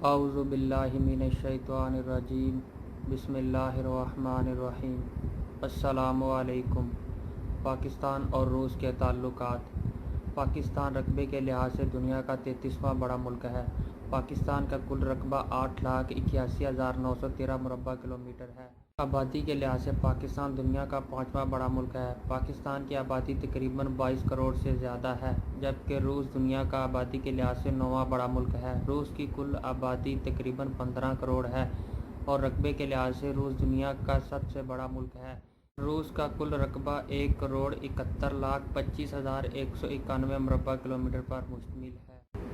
اعوذ باللہ من الشیطان الرجیم بسم اللہ الرحمن الرحیم۔ السلام علیکم۔ پاکستان اور روس کے تعلقات۔ پاکستان رقبے کے لحاظ سے دنیا کا 33واں بڑا ملک ہے۔ پاکستان کا کل رقبہ 8,81,913 مربع کلومیٹر ہے۔ آبادی کے لحاظ سے پاکستان دنیا کا 5واں بڑا ملک ہے۔ پاکستان کی آبادی تقریباً 22 کروڑ سے زیادہ ہے، جبکہ روس دنیا کا آبادی کے لحاظ سے 9واں بڑا ملک ہے۔ روس کی کل آبادی تقریباً 15 کروڑ ہے اور رقبے کے لحاظ سے روس دنیا کا سب سے بڑا ملک ہے۔ روس کا کل رقبہ 1,71,25,191 مربع کلومیٹر پر مشتمل ہے۔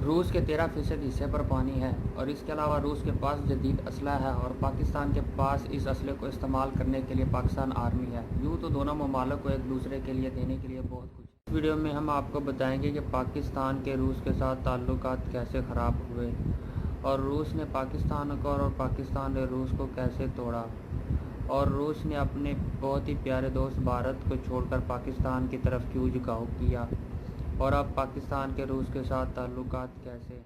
روس کے 13% حصے پر پانی ہے اور اس کے علاوہ روس کے پاس جدید اسلحہ ہے اور پاکستان کے پاس اس اسلحے کو استعمال کرنے کے لیے پاکستان آرمی ہے۔ یوں تو دونوں ممالک کو ایک دوسرے کے لیے دینے کے لیے بہت کچھ ہے۔ اس ویڈیو میں ہم آپ کو بتائیں گے کہ پاکستان کے روس کے ساتھ تعلقات کیسے خراب ہوئے اور روس نے پاکستان کو اور پاکستان نے روس کو کیسے توڑا، اور روس نے اپنے بہت ہی پیارے دوست بھارت کو چھوڑ کر پاکستان کی طرف کیوں جھکاؤ کیا، اور اب پاکستان کے روس کے ساتھ تعلقات کیسے ہیں۔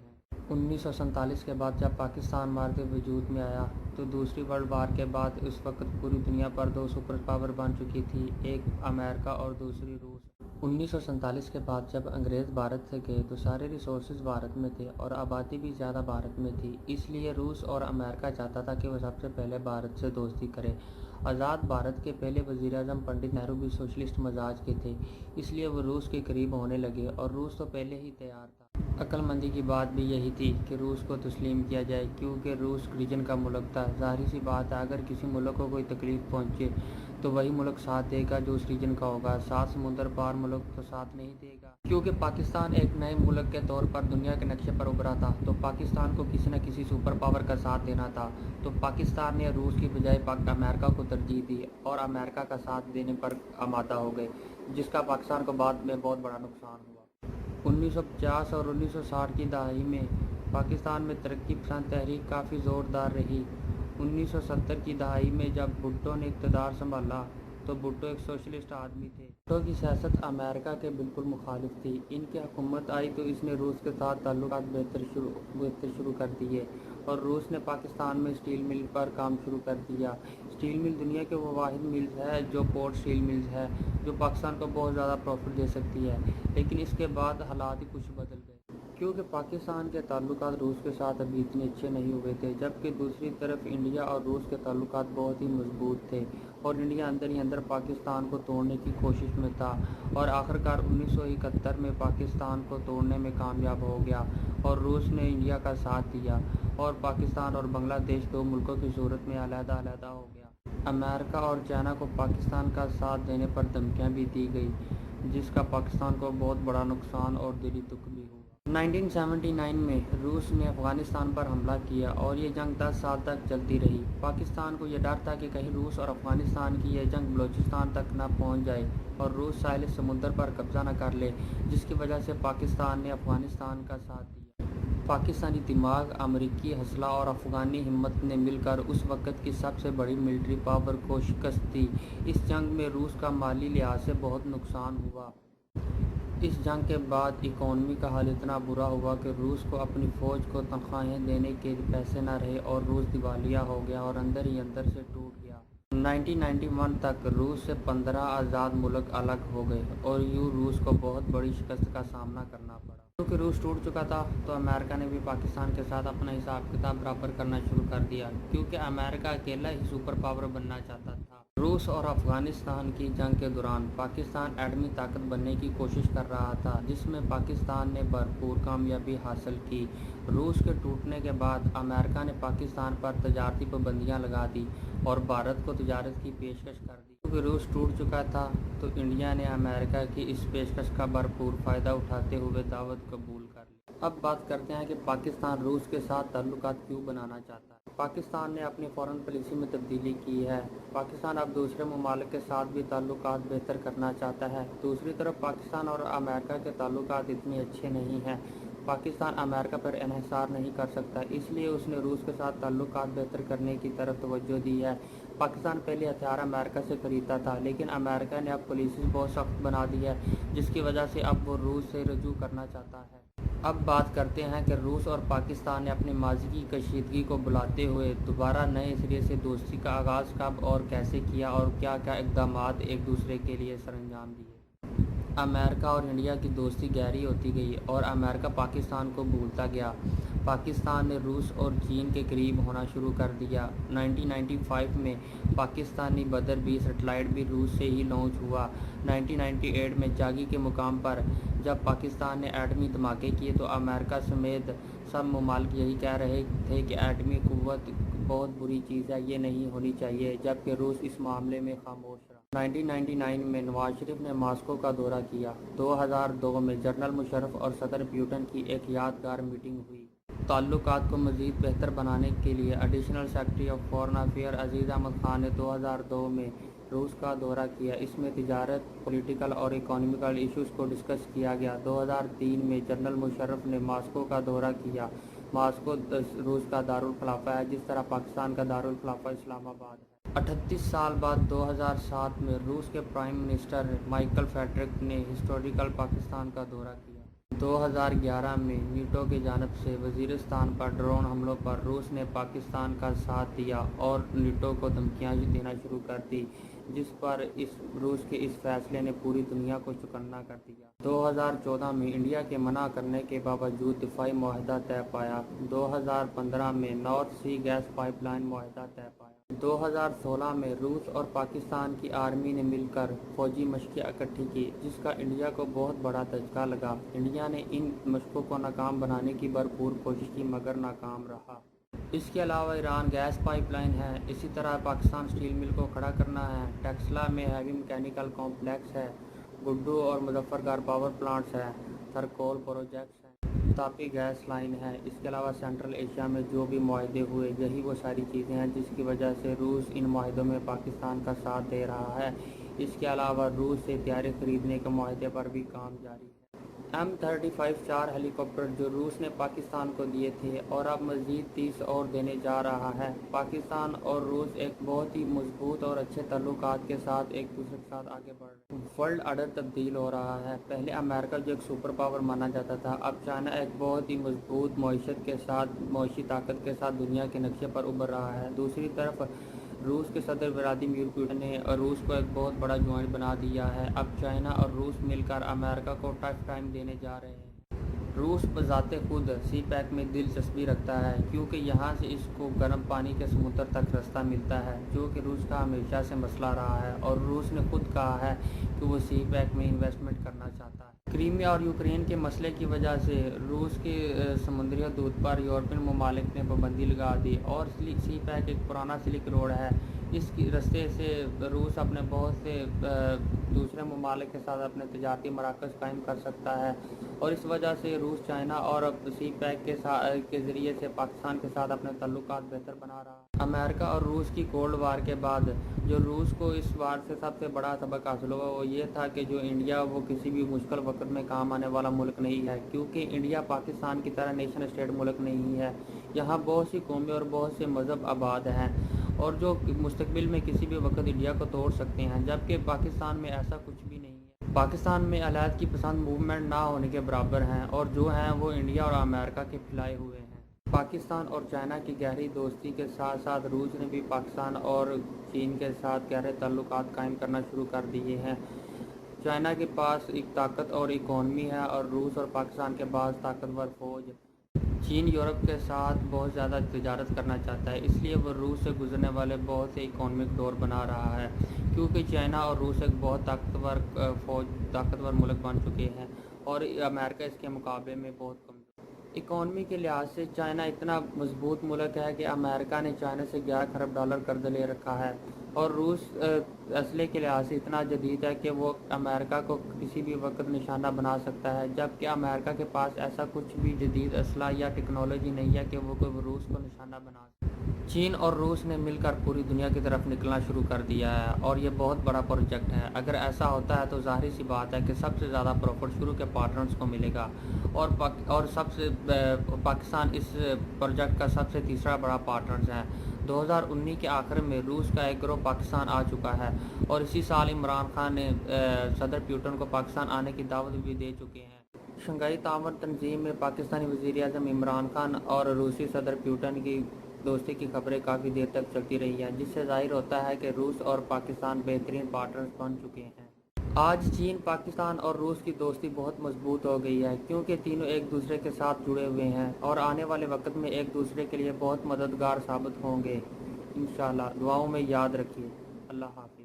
1947 کے بعد جب پاکستان بھارت وجود میں آیا تو دوسری ورلڈ وار کے بعد اس وقت پوری دنیا پر دو سپر پاور بن چکی تھی، ایک امریکہ اور دوسری روس۔ 1947 کے بعد جب انگریز بھارت سے گئے تو سارے ریسورسز بھارت میں تھے اور آبادی بھی زیادہ بھارت میں تھی، اس لیے روس اور امریکہ چاہتا تھا کہ وہ سب سے پہلے بھارت سے دوستی کرے۔ آزاد بھارت کے پہلے وزیر اعظم پنڈت نہرو بھی سوشلسٹ مزاج کے تھے، اس لیے وہ روس کے قریب ہونے لگے اور روس تو پہلے ہی تیار تھا۔ عقل مندی کی بات بھی یہی تھی کہ روس کو تسلیم کیا جائے، کیونکہ روس ریجن کا ملک تھا۔ ظاہر سی بات ہے، اگر کسی ملک کو کوئی تکلیف پہنچے تو وہی ملک ساتھ دے گا جو اس ریجن کا ہوگا، 7 سمندر پار ملک تو ساتھ نہیں دے گا۔ کیونکہ پاکستان ایک نئے ملک کے طور پر دنیا کے نقشے پر ابھرا تھا تو پاکستان کو کسی نہ کسی سپر پاور کا ساتھ دینا تھا، تو پاکستان نے روس کی بجائے امریکہ کو ترجیح دی اور امریکہ کا ساتھ دینے پر آمادہ ہو گئے، جس کا پاکستان کو بعد میں بہت بڑا نقصان ہوا۔ 1950 اور 1960 کی دہائی میں پاکستان میں ترقی پسند تحریک کافی زوردار رہی۔ 1970 کی دہائی میں جب بھٹو نے اقتدار سنبھالا تو بھٹو ایک سوشلسٹ آدمی تھے۔ بھٹو کی سیاست امریکہ کے بالکل مخالف تھی۔ ان کی حکومت آئی تو اس نے روس کے ساتھ تعلقات بہتر شروع کر دیے اور روس نے پاکستان میں اسٹیل مل پر کام شروع کر دیا۔ اسٹیل مل دنیا کے وہ واحد ملز ہے جو پورٹ اسٹیل ملز ہے جو پاکستان کو بہت زیادہ پروفٹ دے سکتی ہے، لیکن اس کے بعد حالات ہی کچھ بدل گئے، کیونکہ پاکستان کے تعلقات روس کے ساتھ ابھی اتنے اچھے نہیں ہوئے تھے، جبکہ دوسری طرف انڈیا اور روس کے تعلقات بہت ہی مضبوط تھے اور انڈیا اندر ہی اندر پاکستان کو توڑنے کی کوشش میں تھا اور آخرکار 1971 میں پاکستان کو توڑنے میں کامیاب ہو گیا اور روس نے انڈیا کا ساتھ دیا اور پاکستان اور بنگلہ دیش دو ملکوں کی صورت میں علیحدہ علیحدہ ہو گیا۔ امریکہ اور چائنا کو پاکستان کا ساتھ دینے پر دھمکیاں بھی دی گئی، جس کا پاکستان کو بہت بڑا نقصان اور دلی دکھ بھی ہوا۔ 1979 میں روس نے افغانستان پر حملہ کیا اور یہ جنگ 10 سال تک چلتی رہی۔ پاکستان کو یہ ڈر تھا کہ کہیں روس اور افغانستان کی یہ جنگ بلوچستان تک نہ پہنچ جائے اور روس ساحل سمندر پر قبضہ نہ کر لے، جس کی وجہ سے پاکستان نے افغانستان کا ساتھ دیا۔ پاکستانی دماغ، امریکی اسلحہ اور افغانی ہمت نے مل کر اس وقت کی سب سے بڑی ملٹری پاور کو شکست دی۔ اس جنگ میں روس کا مالی لحاظ سے بہت نقصان ہوا۔ اس جنگ کے بعد اکانومی کا حال اتنا برا ہوا کہ روس کو اپنی فوج کو تنخواہیں دینے کے پیسے نہ رہے اور روس دیوالیہ ہو گیا اور اندر ہی اندر سے ٹوٹ گیا۔ 1991 تک روس سے 15 آزاد ملک الگ ہو گئے اور یوں روس کو بہت بڑی شکست کا سامنا کرنا پڑا۔ کیونکہ روس ٹوٹ چکا تھا تو امریکہ نے بھی پاکستان کے ساتھ اپنا حساب کتاب برابر کرنا شروع کر دیا، کیونکہ امریکہ اکیلا ہی سپر پاور بننا چاہتا تھا۔ روس اور افغانستان کی جنگ کے دوران پاکستان ایٹمی طاقت بننے کی کوشش کر رہا تھا، جس میں پاکستان نے بھرپور کامیابی حاصل کی۔ روس کے ٹوٹنے کے بعد امریکہ نے پاکستان پر تجارتی پابندیاں لگا دی اور بھارت کو تجارت کی پیشکش کر دی۔ کیونکہ روس ٹوٹ چکا تھا تو انڈیا نے امریکہ کی اس پیشکش کا بھرپور فائدہ اٹھاتے ہوئے دعوت قبول کر لی۔ اب بات کرتے ہیں کہ پاکستان روس کے ساتھ تعلقات کیوں بنانا چاہتا ہے۔ پاکستان نے اپنی فارن پالیسی میں تبدیلی کی ہے۔ پاکستان اب دوسرے ممالک کے ساتھ بھی تعلقات بہتر کرنا چاہتا ہے۔ دوسری طرف پاکستان اور امریکہ کے تعلقات اتنے اچھے نہیں ہیں۔ پاکستان امریکہ پر انحصار نہیں کر سکتا، اس لیے اس نے روس کے ساتھ تعلقات بہتر کرنے کی طرف توجہ دی ہے۔ پاکستان پہلے ہتھیار امریکہ سے خریدتا تھا، لیکن امریکہ نے اب پالیسیز بہت سخت بنا دی ہے، جس کی وجہ سے اب وہ روس سے رجوع کرنا چاہتا ہے۔ اب بات کرتے ہیں کہ روس اور پاکستان نے اپنے ماضی کی کشیدگی کو بلاتے ہوئے دوبارہ نئے سرے سے دوستی کا آغاز کب اور کیسے کیا اور کیا کیا اقدامات ایک دوسرے کے لیے سر انجام دیے۔ امریکہ اور انڈیا کی دوستی گہری ہوتی گئی اور امریکہ پاکستان کو بھولتا گیا۔ پاکستان نے روس اور چین کے قریب ہونا شروع کر دیا۔ 1995 میں پاکستانی بدر 20 سیٹلائٹ بھی روس سے ہی لانچ ہوا۔ 1998 میں چاگی کے مقام پر جب پاکستان نے ایٹمی دھماکے کیے تو امریکہ سمیت سب ممالک یہی کہہ رہے تھے کہ ایٹمی قوت بہت بری چیز ہے، یہ نہیں ہونی چاہیے، جبکہ روس اس معاملے میں خاموش رہا۔ 1999 میں نواز شریف نے ماسکو کا دورہ کیا۔ 2002 میں جنرل مشرف اور صدر پیوٹن کی ایک یادگار میٹنگ ہوئی۔ تعلقات کو مزید بہتر بنانے کے لیے additional secretary of foreign affair Aziz Ahmed Khan نے 2002 میں روس کا دورہ کیا۔ اس میں تجارت، پولیٹیکل اور اکنامیکل ایشوز کو ڈسکس کیا گیا۔ 2003 میں جنرل مشرف نے ماسکو کا دورہ کیا۔ ماسکو روس کا دارالخلافہ ہے، جس طرح پاکستان کا دارالخلافہ اسلام آباد ہے۔ 38 سال بعد 2007 میں روس کے پرائم منسٹر مائیکل فیڈرک نے ہسٹوریکل پاکستان کا دورہ کیا۔ 2011 میں نیٹو کی جانب سے وزیرستان پر ڈرون حملوں پر روس نے پاکستان کا ساتھ دیا اور نیٹو کو دھمکیاں دینا شروع کر دی، جس پر روس کے اس فیصلے نے پوری دنیا کو چوکنا کر دیا۔ 2014 میں انڈیا کے منع کرنے کے باوجود دفاعی معاہدہ طے پایا۔ 2015 میں نارتھ سی گیس پائپ لائن معاہدہ طے پایا۔ 2016 میں روس اور پاکستان کی آرمی نے مل کر فوجی مشقیں اکٹھی کی، جس کا انڈیا کو بہت بڑا دھچکا لگا۔ انڈیا نے ان مشقوں کو ناکام بنانے کی بھرپور کوشش کی مگر ناکام رہا۔ اس کے علاوہ ایران گیس پائپ لائن ہے، اسی طرح پاکستان اسٹیل مل کو کھڑا کرنا ہے، ٹیکسلا میں ہیوی میکینیکل کمپلیکس ہے، گڈو اور مظفر گڑھ پاور پلانٹس ہے، تھرکول پروجیکٹس ہیں، تاپی گیس لائن ہے۔ اس کے علاوہ سینٹرل ایشیا میں جو بھی معاہدے ہوئے، یہی وہ ساری چیزیں ہیں جس کی وجہ سے روس ان معاہدوں میں پاکستان کا ساتھ دے رہا ہے۔ اس کے علاوہ روس سے ہتھیار خریدنے کے معاہدے پر بھی کام جاری ہے۔ M-35 4 ہیلی کاپٹر جو روس نے پاکستان کو دیے تھے اور اب مزید 30 اور دینے جا رہا ہے۔ پاکستان اور روس ایک بہت ہی مضبوط اور اچھے تعلقات کے ساتھ ایک دوسرے کے ساتھ آگے بڑھ رہے ہیں۔ ورلڈ آرڈر تبدیل ہو رہا ہے۔ پہلے امریکہ جو ایک سپر پاور مانا جاتا تھا، اب چائنا ایک بہت ہی مضبوط معیشت کے ساتھ، معاشی طاقت کے ساتھ دنیا کے نقشے پر ابھر رہا ہے۔ دوسری طرف روس کے صدر ولادیمیر پوٹن نے روس کو ایک بہت بڑا جوائنٹ بنا دیا ہے۔ اب چائنا اور روس مل کر امریکہ کو ٹف ٹائم دینے جا رہے ہیں۔ روس بذات خود سی پیک میں دلچسپی رکھتا ہے کیونکہ یہاں سے اس کو گرم پانی کے سمندر تک راستہ ملتا ہے، جو کہ روس کا ہمیشہ سے مسئلہ رہا ہے، اور روس نے خود کہا ہے کہ وہ سی پیک میں انویسٹمنٹ کرنا چاہتا ہے۔ کرائمیا اور یوکرین کے مسئلے کی وجہ سے روس کے سمندری حدود پر یورپین ممالک نے پابندی لگا دی، اور سی پیک ایک پرانا سلک روڈ ہے۔ اس کی رستے سے روس اپنے بہت سے دوسرے ممالک کے ساتھ اپنے تجارتی مراکز قائم کر سکتا ہے، اور اس وجہ سے روس چائنا اور سی پیک کے ذریعے سے پاکستان کے ساتھ اپنے تعلقات بہتر بنا رہا ہے۔ امریکہ اور روس کی کولڈ وار کے بعد جو روس کو اس وار سے سب سے بڑا سبق حاصل ہوا وہ یہ تھا کہ جو انڈیا وہ کسی بھی مشکل وقت میں کام آنے والا ملک نہیں ہے، کیونکہ انڈیا پاکستان کی طرح نیشن اسٹیٹ ملک نہیں ہے۔ یہاں بہت سی قومیں اور بہت سے مذہب آباد ہیں اور جو مستقبل میں کسی بھی وقت انڈیا کو توڑ سکتے ہیں، جبکہ پاکستان میں ایسا کچھ بھی نہیں ہے۔ پاکستان میں علیحدگی پسند موومنٹ نہ ہونے کے برابر ہیں، اور جو ہیں وہ انڈیا اور امریکہ کے پھیلائے ہوئے ہیں۔ پاکستان اور چائنا کی گہری دوستی کے ساتھ ساتھ روس نے بھی پاکستان اور چین کے ساتھ گہرے تعلقات قائم کرنا شروع کر دیے ہیں۔ چائنا کے پاس ایک طاقت اور اکانومی ہے اور روس اور پاکستان کے پاس طاقتور فوج۔ چین یورپ کے ساتھ بہت زیادہ تجارت کرنا چاہتا ہے، اس لیے وہ روس سے گزرنے والے بہت سے اکنامک ڈور بنا رہا ہے، کیونکہ چائنا اور روس ایک بہت طاقتور ملک بن چکے ہیں اور امریکہ اس کے مقابلے میں بہت کمزور۔ اکانومی کے لحاظ سے چائنا اتنا مضبوط ملک ہے کہ امریکہ نے چائنا سے 11 کھرب ڈالر قرض لے رکھا ہے، اور روس اسلحے کے لحاظ سے اتنا جدید ہے کہ وہ امریکہ کو کسی بھی وقت نشانہ بنا سکتا ہے، جبکہ امریکہ کے پاس ایسا کچھ بھی جدید اسلحہ یا ٹیکنالوجی نہیں ہے کہ وہ کوئی روس کو نشانہ بنا سکے۔ چین اور روس نے مل کر پوری دنیا کی طرف نکلنا شروع کر دیا ہے، اور یہ بہت بڑا پروجیکٹ ہے۔ اگر ایسا ہوتا ہے تو ظاہر سی بات ہے کہ سب سے زیادہ پروفٹ شروع کے پارٹنرز کو ملے گا، اور پاکستان اس پروجیکٹ کا سب سے تیسرا بڑا پارٹنرز ہے۔ 2019 کے آخر میں روس کا ایک گروہ پاکستان آ چکا ہے، اور اسی سال عمران خان نے صدر پیوٹن کو پاکستان آنے کی دعوت بھی دے چکے ہیں۔ شنگھائی تعاون تنظیم میں پاکستانی وزیر اعظم عمران خان اور روسی صدر پوٹن کی دوستی کی خبریں کافی دیر تک چلتی رہی ہیں، جس سے ظاہر ہوتا ہے کہ روس اور پاکستان بہترین پارٹنرز بن چکے ہیں۔ آج چین، پاکستان اور روس کی دوستی بہت مضبوط ہو گئی ہے، کیونکہ تینوں ایک دوسرے کے ساتھ جڑے ہوئے ہیں اور آنے والے وقت میں ایک دوسرے کے لیے بہت مددگار ثابت ہوں گے۔ انشاءاللہ دعاؤں میں یاد رکھیے۔ اللہ حافظ۔